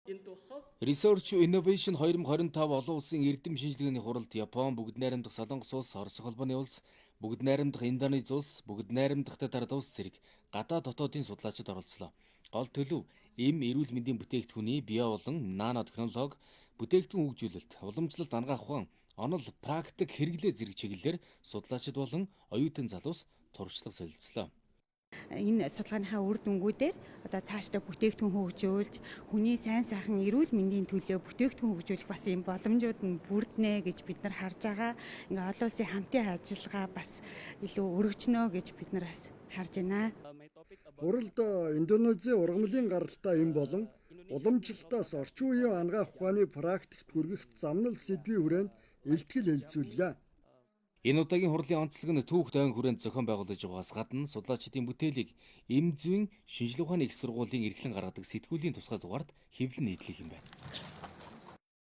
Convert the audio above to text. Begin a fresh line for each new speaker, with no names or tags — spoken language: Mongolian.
Research Innovation 2025 олон улсын эрдэм шинжилгээний хуралд Япон, Бүгд найрамдах Солонгос улс, Орос холбооны улс, Бүгд найрамдах Индонез улс, Бүгд найрамдах Катар улс зэрэг гадаад дотоодын судлаачид оролцлоо. Гол төлөв эм эрүүл мэндийн бүтээгдэхүүний био болон нано технологи, бүтээгдэхүүн хөгжүүлэлт, уламжлалт ангаах ухаан, онол, практик хэрэглээ зэрэг чиглэлээр судлаачид болон оюутан залуус туршлага солилцлоо.
Энэ судалгааныхаа үр дүнгуудээр одоо цаашдаа бүтээгдэхүүн хөгжүүлж, хүний сайн сайхан эрүүл мэндийн төлөө бүтээгдэхүүн хөгжүүлэх бас юм боломжууд нь бүрднэ гэж бид нар харж байгаа. Ингээ олон улсын хамтын ажиллагаа бас илүү өргөжнө гэж бид нар бас харж байна.
Хуралд Индонезийн ургамлын гаралтай эм болон уламжлалтаас орчин үеийн ангаах ухааны практикт хүргэх замнал сэдвийн хүрээнд илтгэл хэлэлцүүллээ.
Энэ удаагийн хурлын онцлог нь түүх дайны хүрээнд зохион байгуулж байгаагаас гадна судлаачдын бүтээлийг эм зүйн шинжилгээ ухааны их сургуулийн эрхлэн гаргадаг сэтгүүлийн тусгай дугаард хэвлэн нийтлэх юм байна.